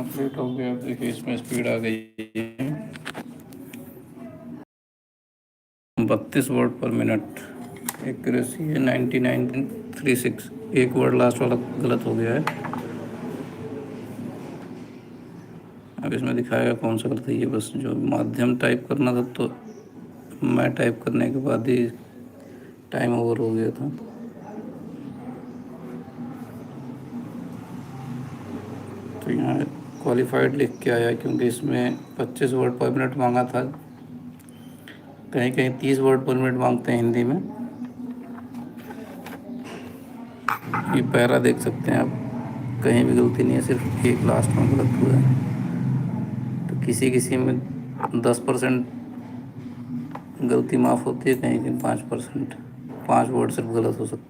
Complete हो गया। अब देखिए इसमें स्पीड आ गई है 32 वर्ड पर मिनट। एक्यूरेसी है 99.36। एक वर्ड लास्ट वाला गलत हो गया है। अब इसमें दिखाएगा कौन सा गलत है। ये बस जो माध्यम टाइप करना था तो मैं टाइप करने के बाद ही टाइम ओवर हो गया था। तो यहाँ क्वालिफाइड लिख के आया क्योंकि इसमें 25 वर्ड पर मिनट मांगा था। कहीं कहीं 30 वर्ड पर मिनट मांगते हैं हिंदी में। ये पैरा देख सकते हैं आप, कहीं भी गलती नहीं है, सिर्फ एक लास्ट में गलत हुआ है। तो किसी किसी में 10% गलती माफ़ होती है, कहीं कहीं 5%, 5 वर्ड सिर्फ गलत हो सकता है।